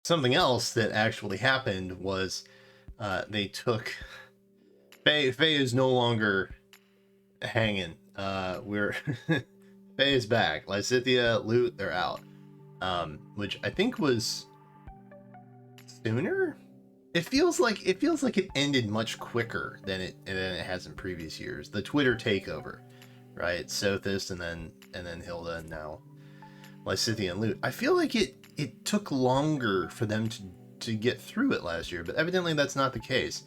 Something else that actually happened was they took Feh is no longer hanging. We're Feh is back. Lysithea, Loot, they're out. Which I think was sooner. It feels like it ended much quicker than it has in previous years. The Twitter takeover, right? Sothis and then Hilda and now Lysithea and Loot. I feel like it took longer for them to get through it last year, but evidently that's not the case.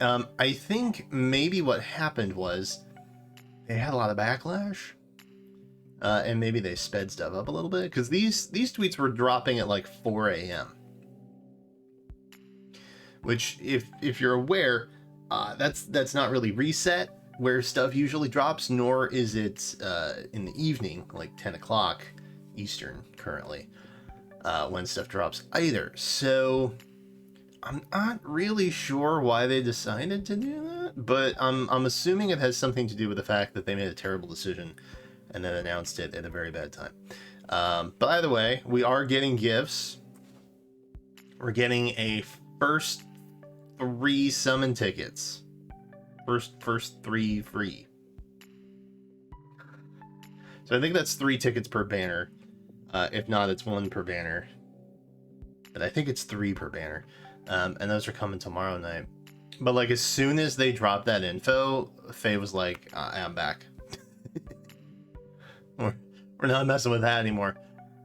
I think maybe what happened was they had a lot of backlash, and maybe they sped stuff up a little bit because these tweets were dropping at like 4 a.m. Which, if you're aware, that's not really reset where stuff usually drops, nor is it in the evening, like 10 o'clock Eastern currently, when stuff drops either. So I'm not really sure why they decided to do that, but I'm assuming it has something to do with the fact that they made a terrible decision and then announced it at a very bad time. But either way, we are getting gifts. We're getting a first 3 summon tickets. First 3 free. So I think that's 3 tickets per banner. If not, it's 1 per banner. But I think it's 3 per banner. And those are coming tomorrow night. But like as soon as they dropped that info, Feh was like, I'm back. we're not messing with that anymore.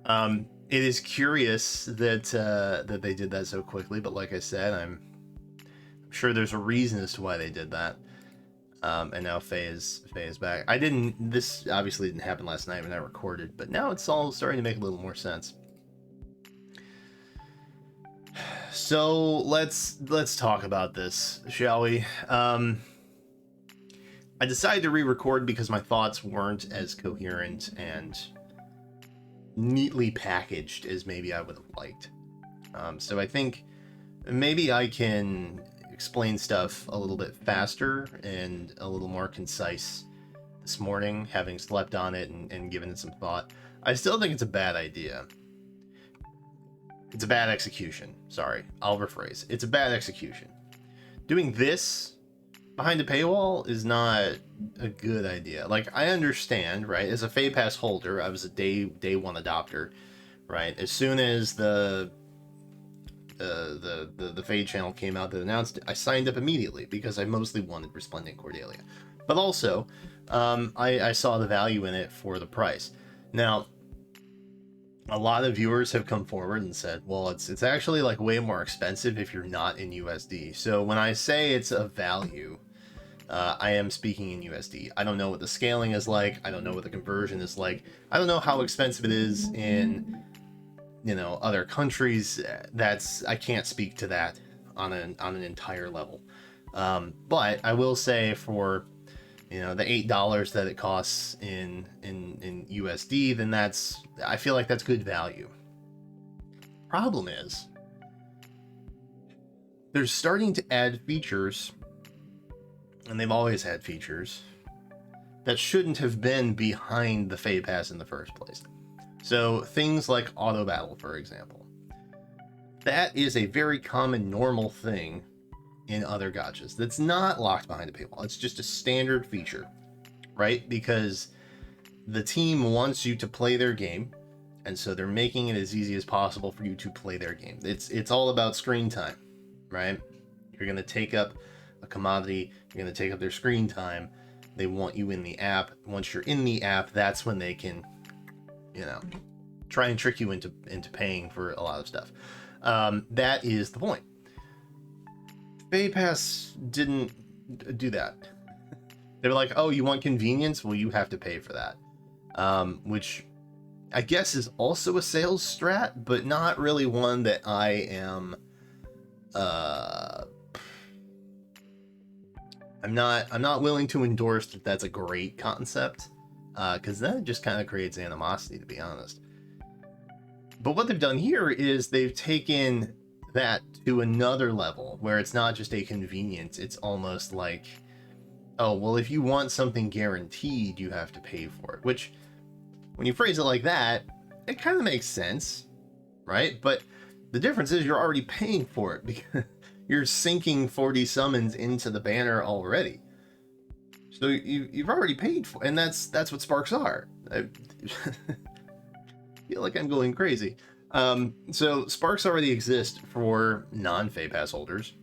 It is curious that they did that so quickly, but like I said, I'm sure there's a reason as to why they did that. And now Feh is back. This obviously didn't happen last night when I recorded, but now it's all starting to make a little more sense. So let's talk about this, shall we? I decided to re-record because my thoughts weren't as coherent and neatly packaged as maybe I would have liked. So I think maybe I can explain stuff a little bit faster and a little more concise this morning, having slept on it and given it some thought. I still think it's a bad idea. It's a bad execution. Sorry, I'll rephrase. It's a bad execution. Doing this behind a paywall is not a good idea. Like, I understand, right? As a Feh Pass holder, I was a day one adopter, right? As soon as the Fade channel came out that announced it, I signed up immediately because I mostly wanted Resplendent Cordelia. But also, I saw the value in it for the price. Now, a lot of viewers have come forward and said, well, it's actually like way more expensive if you're not in USD. So when I say it's a value, I am speaking in USD. I don't know what the scaling is like. I don't know what the conversion is like. I don't know how expensive it is in, other countries. I can't speak to that on an entire level. But I will say for the $8 that it costs in USD, then I feel like that's good value. Problem is, they're starting to add features, and they've always had features that shouldn't have been behind the Feh Pass in the first place. So things like auto battle, for example, that is a very common normal thing in other gachas that's not locked behind a paywall. It's just a standard feature, right? Because the team wants you to play their game, and so they're making it as easy as possible for you to play their game. It's all about screen time, right? You're going to take up a commodity, you're going to take up their screen time. They want you in the app. Once you're in the app, that's when they can, try and trick you into paying for a lot of stuff. That is the point. Feh Pass didn't do that. They were like, oh, you want convenience? Well, you have to pay for that. Which I guess is also a sales strat, but not really one that I am... I'm not willing to endorse that that's a great concept, because that just kind of creates animosity, to be honest. But what they've done here is they've taken that to another level where it's not just a convenience. It's almost like, oh, well, if you want something guaranteed, you have to pay for it. Which, when you phrase it like that, it kind of makes sense, right? But The difference is you're already paying for it because you're sinking 40 summons into the banner already. So you've already paid for, and that's what sparks are. I feel like I'm going crazy. So sparks already exist for non-Feh Pass holders,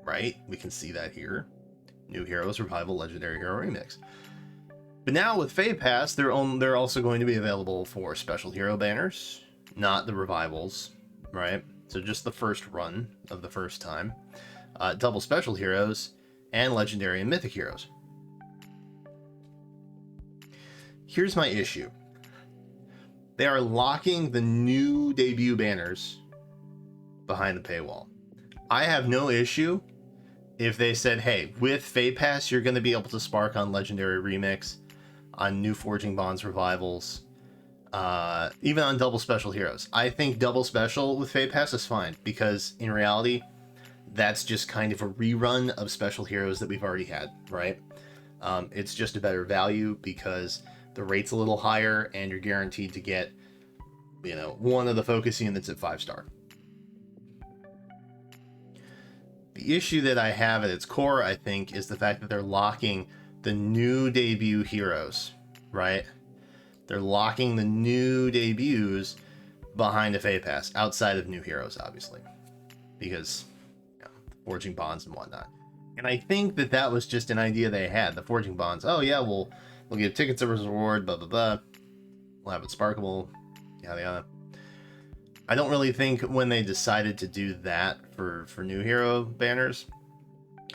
right? We can see that here. New Heroes, Revival, Legendary Hero Remix. But now with Feh Pass, they're also going to be available for special hero banners, not the revivals, right? So just the first run of the first time. Double special heroes, and legendary and mythic heroes. Here's my issue. They are locking the new debut banners behind the paywall. I have no issue if they said, hey, with Feh Pass, you're going to be able to spark on Legendary Remix, on new Forging Bonds revivals, even on double special heroes. I think double special with Feh Pass is fine, because in reality, that's just kind of a rerun of special heroes that we've already had, right? It's just a better value because the rate's a little higher and you're guaranteed to get, one of the focus units at 5-star. The issue that I have at its core, I think, is the fact that they're locking the new debut heroes, right? They're locking the new debuts behind a Feh Pass, outside of new heroes, obviously, because Forging Bonds and whatnot. And I think that was just an idea they had. The Forging Bonds, oh yeah, we'll give tickets as a reward, blah, blah, blah. We'll have it sparkable, yada, yada. I don't really think when they decided to do that for new hero banners,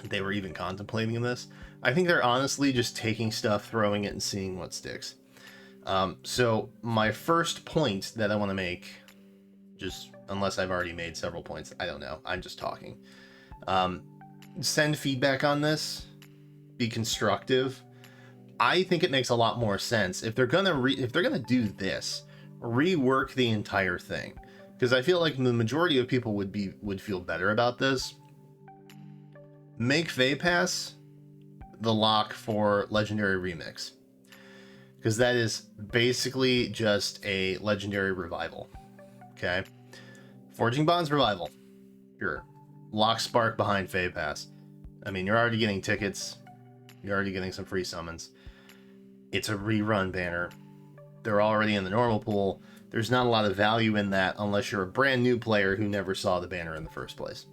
they were even contemplating this. I think they're honestly just taking stuff, throwing it, and seeing what sticks. So my first point that I want to make, just unless I've already made several points, I don't know, I'm just talking. Send feedback on this, be constructive. I think it makes a lot more sense if they're gonna do this, rework the entire thing, because I feel like the majority of people would feel better about this. Make Feh Pass the lock for Legendary Remix, because that is basically just a Legendary Revival. Okay, Forging Bonds Revival, sure. Lock Spark behind Feh Pass. I mean, you're already getting tickets. You're already getting some free summons. It's a rerun banner. They're already in the normal pool. There's not a lot of value in that unless you're a brand new player who never saw the banner in the first place.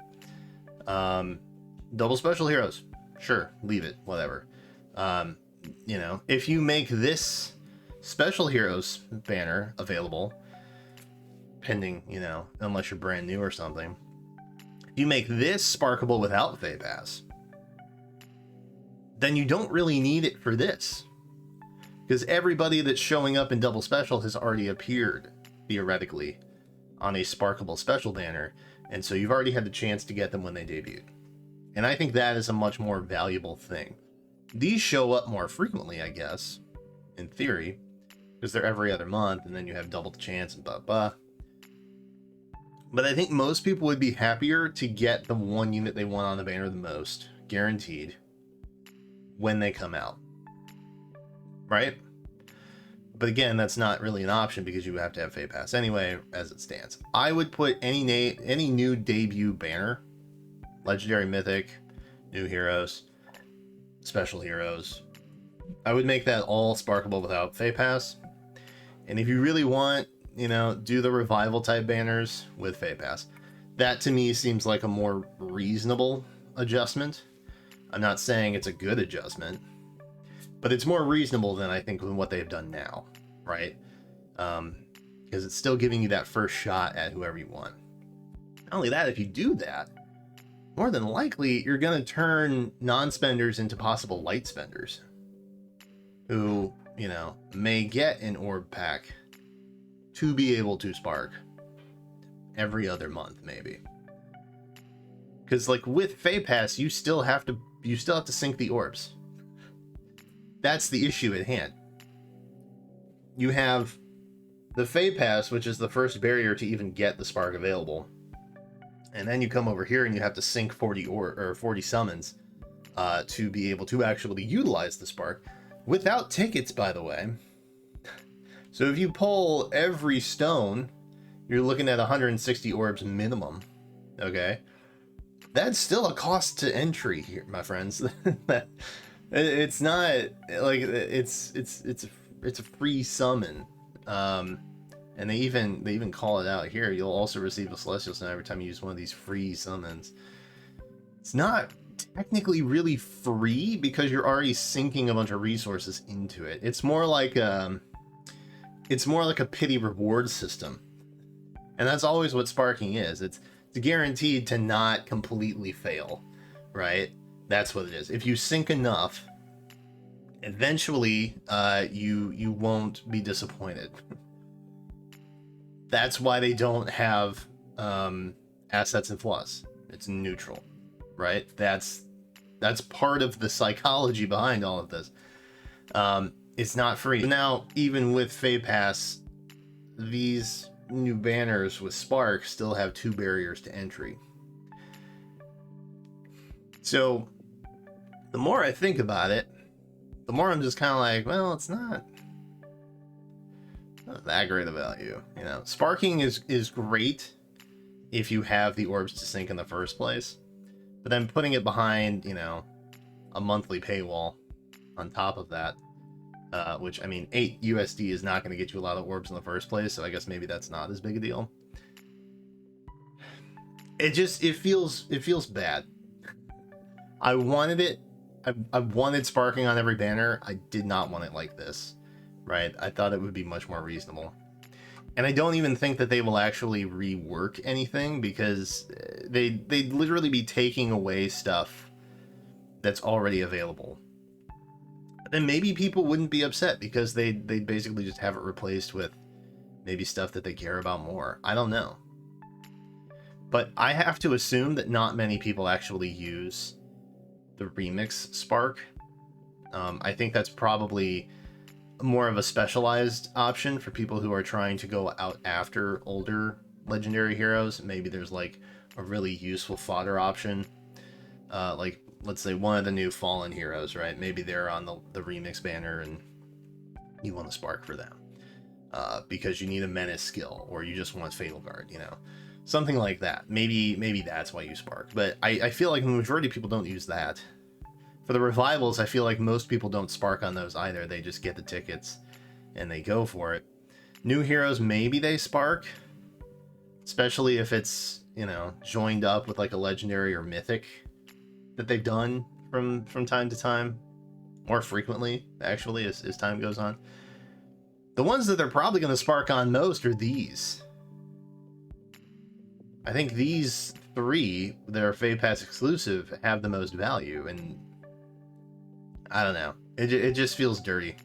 Double special heroes. Sure, leave it, whatever. If you make this special heroes banner available, pending, unless you're brand new or something, you make this sparkable without Feh Pass, then you don't really need it for this, because everybody that's showing up in double special has already appeared theoretically on a sparkable special banner, and so you've already had the chance to get them when they debuted. And I think that is a much more valuable thing. These show up more frequently, I guess, in theory, because they're every other month, and then you have double the chance and blah blah. But I think most people would be happier to get the one unit they want on the banner the most, guaranteed, when they come out. Right? But again, that's not really an option because you have to have Feh Pass anyway, as it stands. I would put any new debut banner, Legendary, Mythic, New Heroes, Special Heroes, I would make that all sparkable without Feh Pass. And if you really want, do the revival type banners with Feh Pass. That to me seems like a more reasonable adjustment. I'm not saying it's a good adjustment, but it's more reasonable than I think what they've done now, right? Because it's still giving you that first shot at whoever you want. Not only that, if you do that, more than likely you're going to turn non-spenders into possible light spenders who, may get an orb pack to be able to spark every other month, maybe. Because with Feh Pass, you still have to sync the orbs. That's the issue at hand. You have the Feh Pass, which is the first barrier to even get the spark available, and then you come over here and you have to sync 40 summons to be able to actually utilize the spark without tickets, by the way. So if you pull every stone you're looking at 160 orbs minimum. Okay, that's still a cost to entry here, my friends. It's not like it's a free summon. And they even call it out here. You'll also receive a Celestial Stone every time you use one of these free summons. It's not technically really free because you're already sinking a bunch of resources into it. It's more like a pity reward system, and that's always what sparking is. It's guaranteed to not completely fail, right? That's what it is. If you sink enough, eventually you won't be disappointed. That's why they don't have assets and flaws. It's neutral, right? That's part of the psychology behind all of this. It's not free. Now, even with Feh Pass, these new banners with Spark still have 2 barriers to entry. So the more I think about it, the more I'm just kind of like, well, it's not that great of value. You know, sparking is great if you have the orbs to sink in the first place, but then putting it behind, you know, a monthly paywall on top of that, which, I mean, 8 USD is not going to get you a lot of orbs in the first place, so I guess maybe that's not as big a deal. It feels bad. I wanted it. I wanted sparking on every banner. I did not want it like this, right? I thought it would be much more reasonable. And I don't even think that they will actually rework anything, because they'd literally be taking away stuff that's already available. Then maybe people wouldn't be upset because they'd basically just have it replaced with maybe stuff that they care about more. I don't know. But I have to assume that not many people actually use the remix Spark. I think that's probably more of a specialized option for people who are trying to go out after older legendary heroes. Maybe there's like a really useful fodder option, like let's say one of the new Fallen heroes, right? Maybe they're on the remix banner and you want to Spark for them because you need a menace skill, or you just want Fatal Guard, you know, something like that. Maybe that's why you Spark. But I feel like the majority of people don't use that. For the revivals, I feel like most people don't Spark on those either. They just get the tickets and they go for it. New heroes, maybe they Spark, especially if it's, you know, joined up with like a legendary or mythic that they've done from time to time, more frequently actually as time goes on. The ones that they're probably going to Spark on most are these. I think these 3 that are Feh Pass exclusive have the most value, and I don't know. It just feels dirty.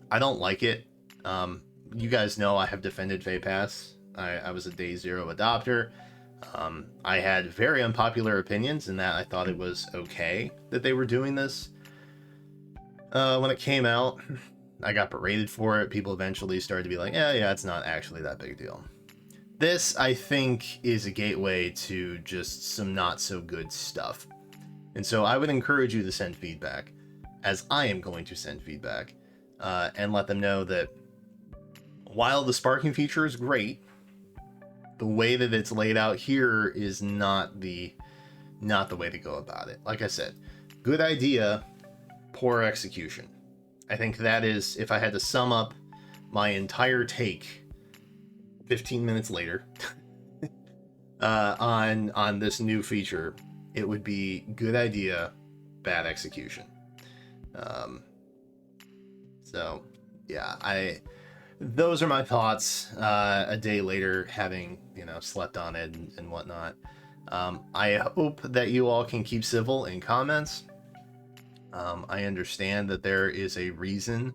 I don't like it. You guys know I have defended Feh Pass. I was a day 0 adopter. I had very unpopular opinions in that I thought it was okay that they were doing this. When it came out, I got berated for it. People eventually started to be like, yeah, it's not actually that big a deal. This, I think, is a gateway to just some not so good stuff. And so I would encourage you to send feedback, as I am going to send feedback, and let them know that while the sparking feature is great, the way that it's laid out here is not the way to go about it. Like I said, good idea, poor execution. I think that is, if I had to sum up my entire take 15 minutes later on this new feature, it would be good idea, bad execution. So yeah, those are my thoughts a day later, having, you know, slept on it and whatnot. I hope that you all can keep civil in comments. I understand that there is a reason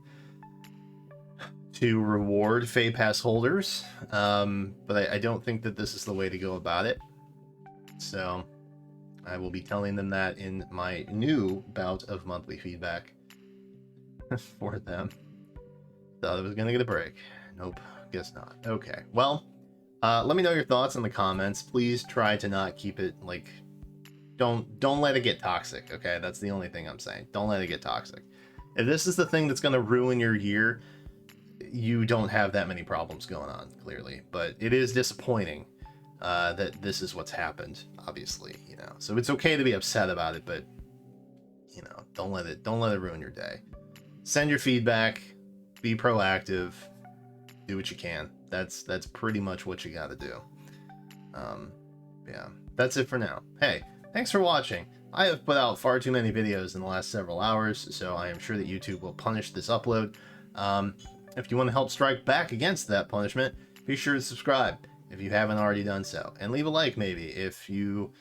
to reward Feh Pass holders, but I don't think that this is the way to go about it. So I will be telling them that in my new bout of monthly feedback for them. Thought I was gonna get a break. Nope, guess not. Okay, well, let me know your thoughts in the comments. Please try to not keep it like, don't let it get toxic. Okay, that's the only thing I'm saying. Don't let it get toxic. If this is the thing that's gonna ruin your year, you don't have that many problems going on, clearly. But it is disappointing that this is what's happened, obviously, you know. So it's okay to be upset about it, but you know, don't let it ruin your day. Send your feedback, be proactive, do what you can. That's pretty much what you got to do. Yeah, that's it for now. Hey, thanks for watching. I have put out far too many videos in the last several hours, so I am sure that YouTube will punish this upload. If you want to help strike back against that punishment, be sure to subscribe if you haven't already done so, and leave a like maybe if you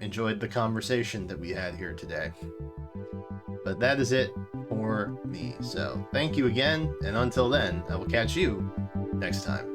enjoyed the conversation that we had here today. But that is it for me, so thank you again, and until then, I will catch you next time.